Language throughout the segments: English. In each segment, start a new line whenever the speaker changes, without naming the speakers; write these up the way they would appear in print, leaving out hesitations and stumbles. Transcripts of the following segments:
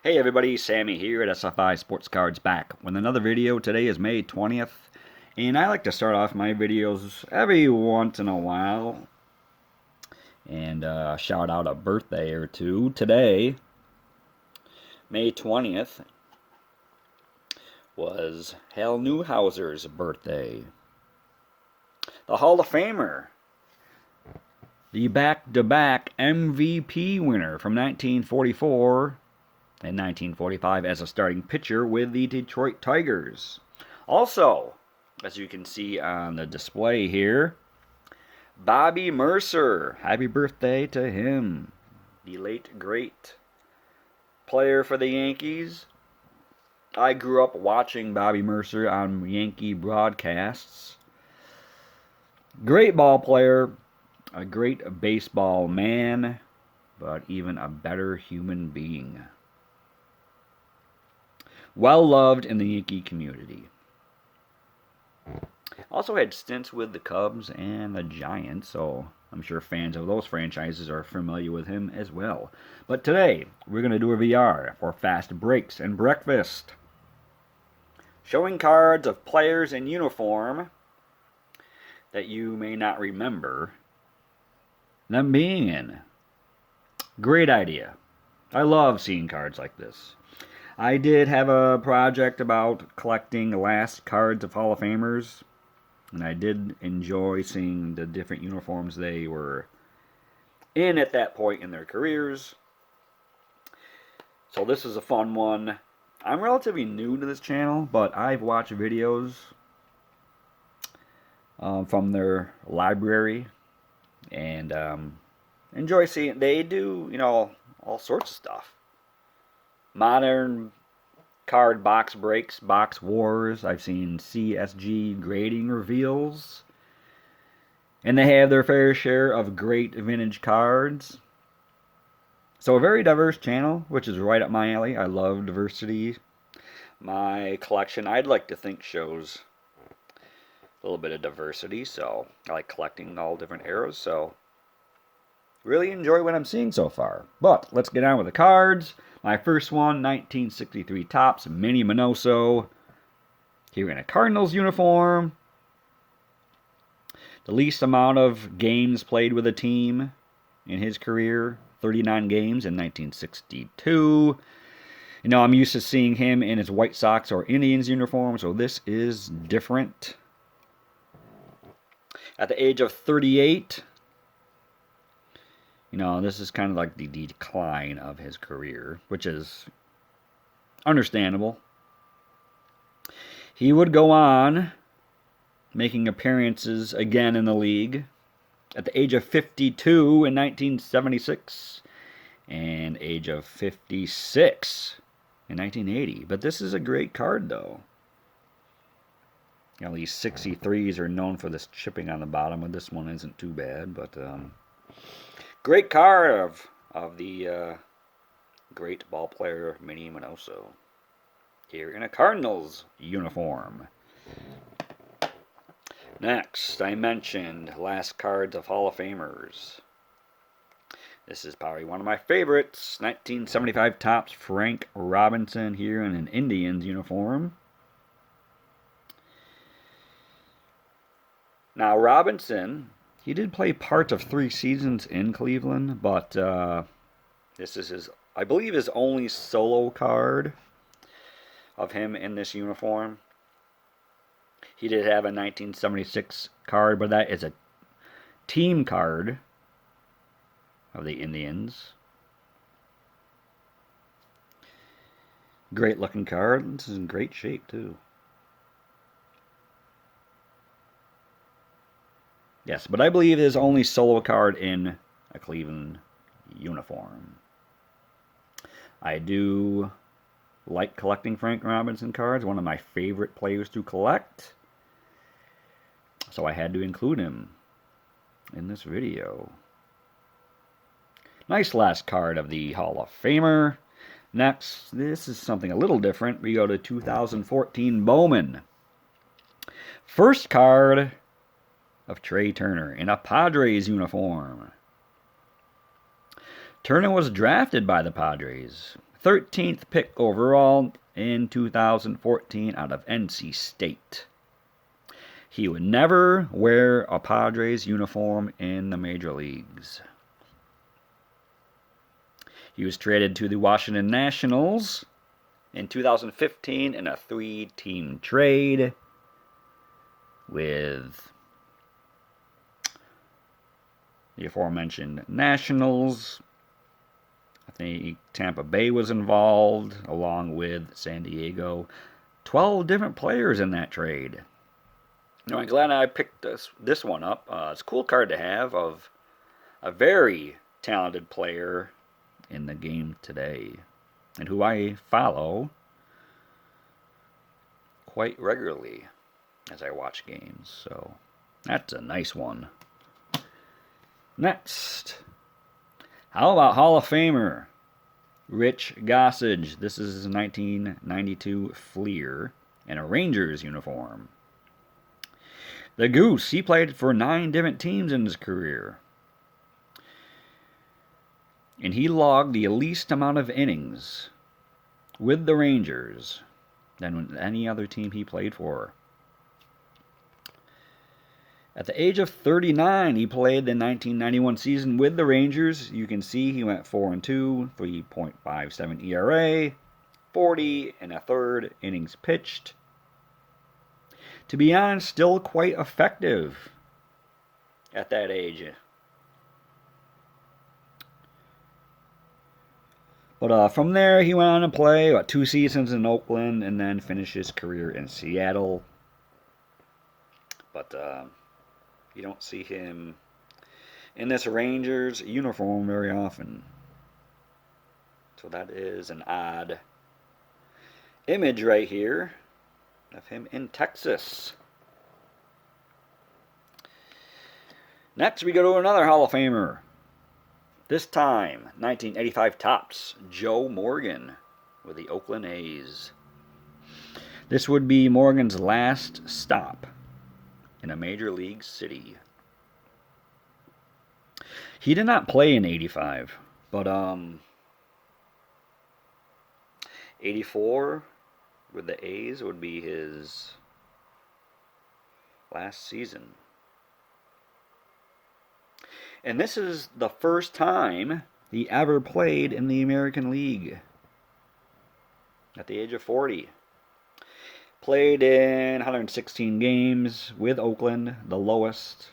Hey everybody, Sammy here at SFI Sports Cards back with another video. Today is May 20th, and I like to start off my videos every once in a while and shout out a birthday or two. Today, May 20th, was Hal Newhouser's birthday. The Hall of Famer, the back-to-back MVP winner from 1944 and 1945 as a starting pitcher with the Detroit Tigers. Also, as you can see on the display here, Bobby Murcer. Happy birthday to him. The late, great player for the Yankees. I grew up watching Bobby Murcer on Yankee broadcasts. Great ball player, a great baseball man, but even a better human being. Well loved in the Yankee community. Also had stints with the Cubs and the Giants, so I'm sure fans of those franchises are familiar with him as well. But today, we're going to do a VR for Fast Breaks and Breakfast, showing cards of players in uniform that you may not remember them being in. Great idea. I love seeing cards like this. I did have a project about collecting last cards of Hall of Famers, and I did enjoy seeing the different uniforms they were in at that point in their careers. So this is a fun one. I'm relatively new to this channel, but I've watched videos from their library and enjoy seeing they do, all sorts of stuff. Modern card box breaks, box wars. I've seen CSG grading reveals. And they have their fair share of great vintage cards. So a very diverse channel, which is right up my alley. I love diversity. My collection, I'd like to think, shows a little bit of diversity. So I like collecting all different eras. So really enjoy what I'm seeing so far. But let's get on with the cards. My first one, 1963 Topps, Minnie Minoso. Here in a Cardinals uniform. The least amount of games played with a team in his career, 39 games in 1962. I'm used to seeing him in his White Sox or Indians uniform, so this is different. At the age of 38, this is kind of like the decline of his career, which is understandable. He would go on making appearances again in the league at the age of 52 in 1976 and age of 56 in 1980. But this is a great card, though. These 63s are known for this chipping on the bottom, and this one isn't too bad, but great card of the great ball player Minnie Minoso here in a Cardinals uniform. Next, I mentioned last cards of Hall of Famers. This is probably one of my favorites. 1975 Topps Frank Robinson here in an Indians uniform. Now Robinson, he did play parts of 3 seasons in Cleveland, but this is his, I believe, his only solo card of him in this uniform. He did have a 1976 card, but that is a team card of the Indians. Great looking card. This is in great shape, too. Yes, but I believe his only solo card in a Cleveland uniform. I do like collecting Frank Robinson cards. One of my favorite players to collect. So I had to include him in this video. Nice last card of the Hall of Famer. Next, this is something a little different. We go to 2014 Bowman. First card of Trey Turner in a Padres uniform. Turner was drafted by the Padres 13th pick overall in 2014 out of NC State. He would never wear a Padres uniform in the major leagues. He was traded to the Washington Nationals in 2015 in a 3-team trade with the aforementioned Nationals. I think Tampa Bay was involved, along with San Diego. 12 different players in that trade. Now, I'm glad I picked this one up. It's a cool card to have of a very talented player in the game today, and who I follow quite regularly as I watch games. So that's a nice one. Next, how about Hall of Famer Rich Gossage? This is his 1992 Fleer in a Rangers uniform. The Goose, he played for 9 different teams in his career. And he logged the least amount of innings with the Rangers than any other team he played for. At the age of 39, he played the 1991 season with the Rangers. You can see he went 4-2, 3.57 ERA, 40 1/3 innings pitched. To be honest, still quite effective at that age. But from there, he went on to play 2 seasons in Oakland and then finished his career in Seattle. But you don't see him in this Rangers uniform very often. So that is an odd image right here of him in Texas. Next, we go to another Hall of Famer. This time, 1985 Topps, Joe Morgan with the Oakland A's. This would be Morgan's last stop in a major league city. He did not play in 85, but 84 with the A's would be his last season. And this is the first time he ever played in the American League. At the age of 40. Played in 116 games with Oakland, the lowest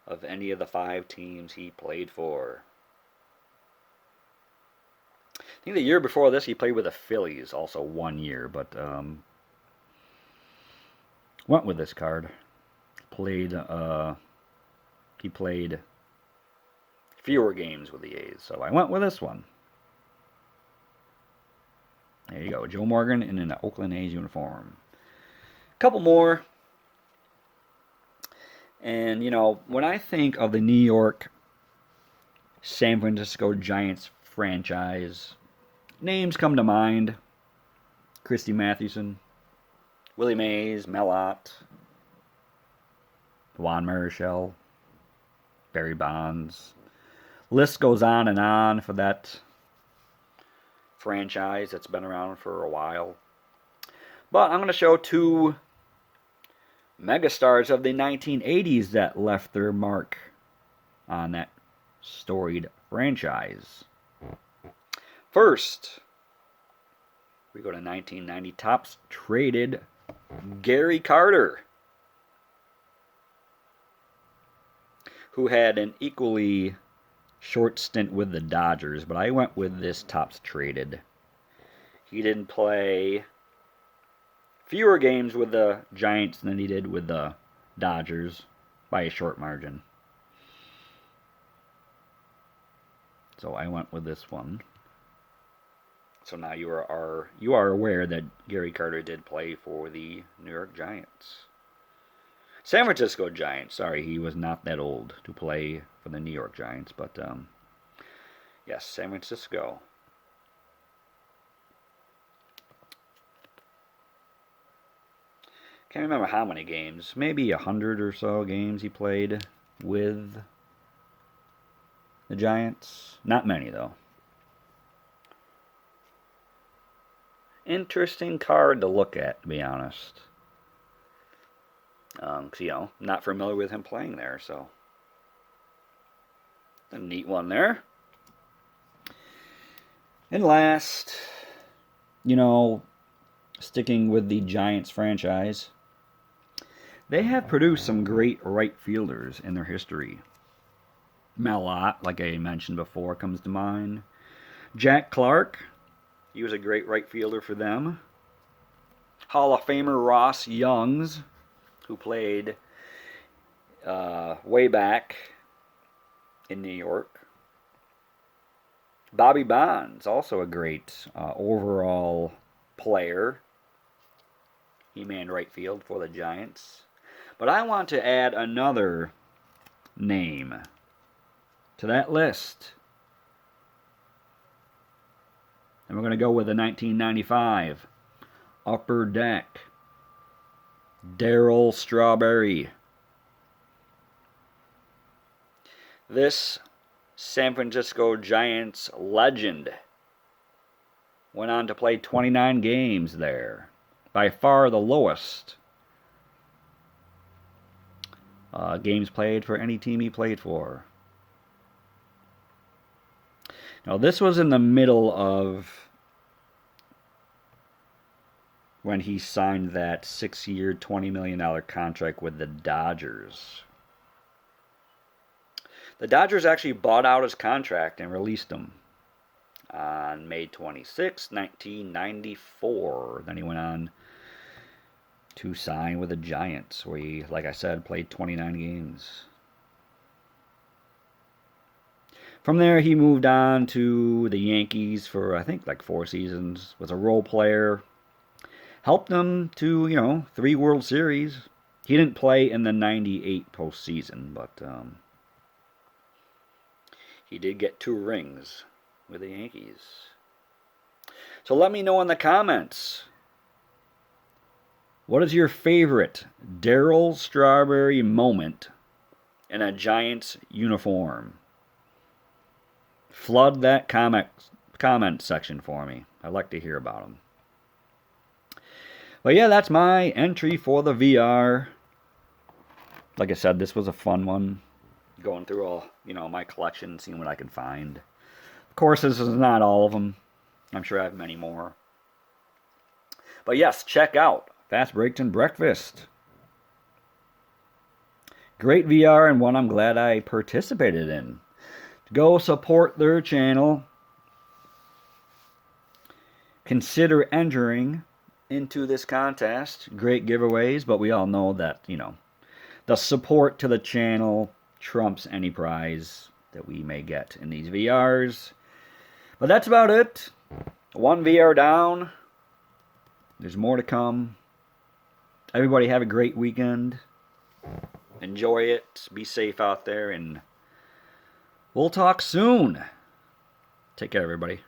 of any of the 5 teams he played for. I think the year before this he played with the Phillies, also 1 year, but went with this card. He played fewer games with the A's, so I went with this one. There you go, Joe Morgan in an Oakland A's uniform. A couple more. And, you know, when I think of the New York San Francisco Giants franchise, names come to mind. Christy Mathewson, Willie Mays, Mel Ott, Juan Marichal, Barry Bonds. List goes on and on for that franchise that's been around for a while. But I'm going to show 2 megastars of the 1980s that left their mark on that storied franchise. First, we go to 1990 Topps traded Gary Carter, who had an equally short stint with the Dodgers, but I went with this Topps traded. He didn't play fewer games with the Giants than he did with the Dodgers by a short margin. So I went with this one. So now you are aware that Gary Carter did play for the New York Giants. San Francisco Giants. Sorry, he was not that old to play for the New York Giants, but yes, San Francisco. Can't remember how many games. Maybe 100 or so games he played with the Giants. Not many, though. interesting card to look at, to be honest. Because, you know, not familiar with him playing there, so. A neat one there. And last, you know, sticking with the Giants franchise, they have produced some great right fielders in their history. Mel Ott, like I mentioned before, comes to mind. Jack Clark, he was a great right fielder for them. Hall of Famer Ross Youngs, who played way back in New York. Bobby Bonds, also a great overall player. He manned right field for the Giants. But I want to add another name to that list. And we're going to go with the 1995 Upper Deck. Darryl Strawberry. This San Francisco Giants legend went on to play 29 games there. By far the lowest games played for any team he played for. Now this was in the middle of when he signed that 6-year, $20 million contract with the Dodgers. The Dodgers actually bought out his contract and released him on May 26, 1994. Then he went on to sign with the Giants, where he, like I said, played 29 games. From there, he moved on to the Yankees for, I think, like 4 seasons. Was a role player. Helped them to, you know, 3 World Series. He didn't play in the 98 postseason, but he did get 2 rings with the Yankees. So let me know in the comments. What is your favorite Darryl Strawberry moment in a Giants uniform? Flood that comment section for me. I'd like to hear about them. But yeah, that's my entry for the VR. Like I said, this was a fun one. Going through all, you know, my collection, seeing what I can find. Of course, this is not all of them. I'm sure I have many more. But yes, check out Fast Breaks and Breakfast. Great VR and one I'm glad I participated in. Go support their channel. Consider entering into this contest. Great giveaways, but we all know that, you know, the support to the channel trumps any prize that we may get in these VRs. But that's about it. 1 VR down. There's more to come. Everybody have a great weekend. Enjoy it. Be safe out there, and we'll talk soon. Take care, everybody.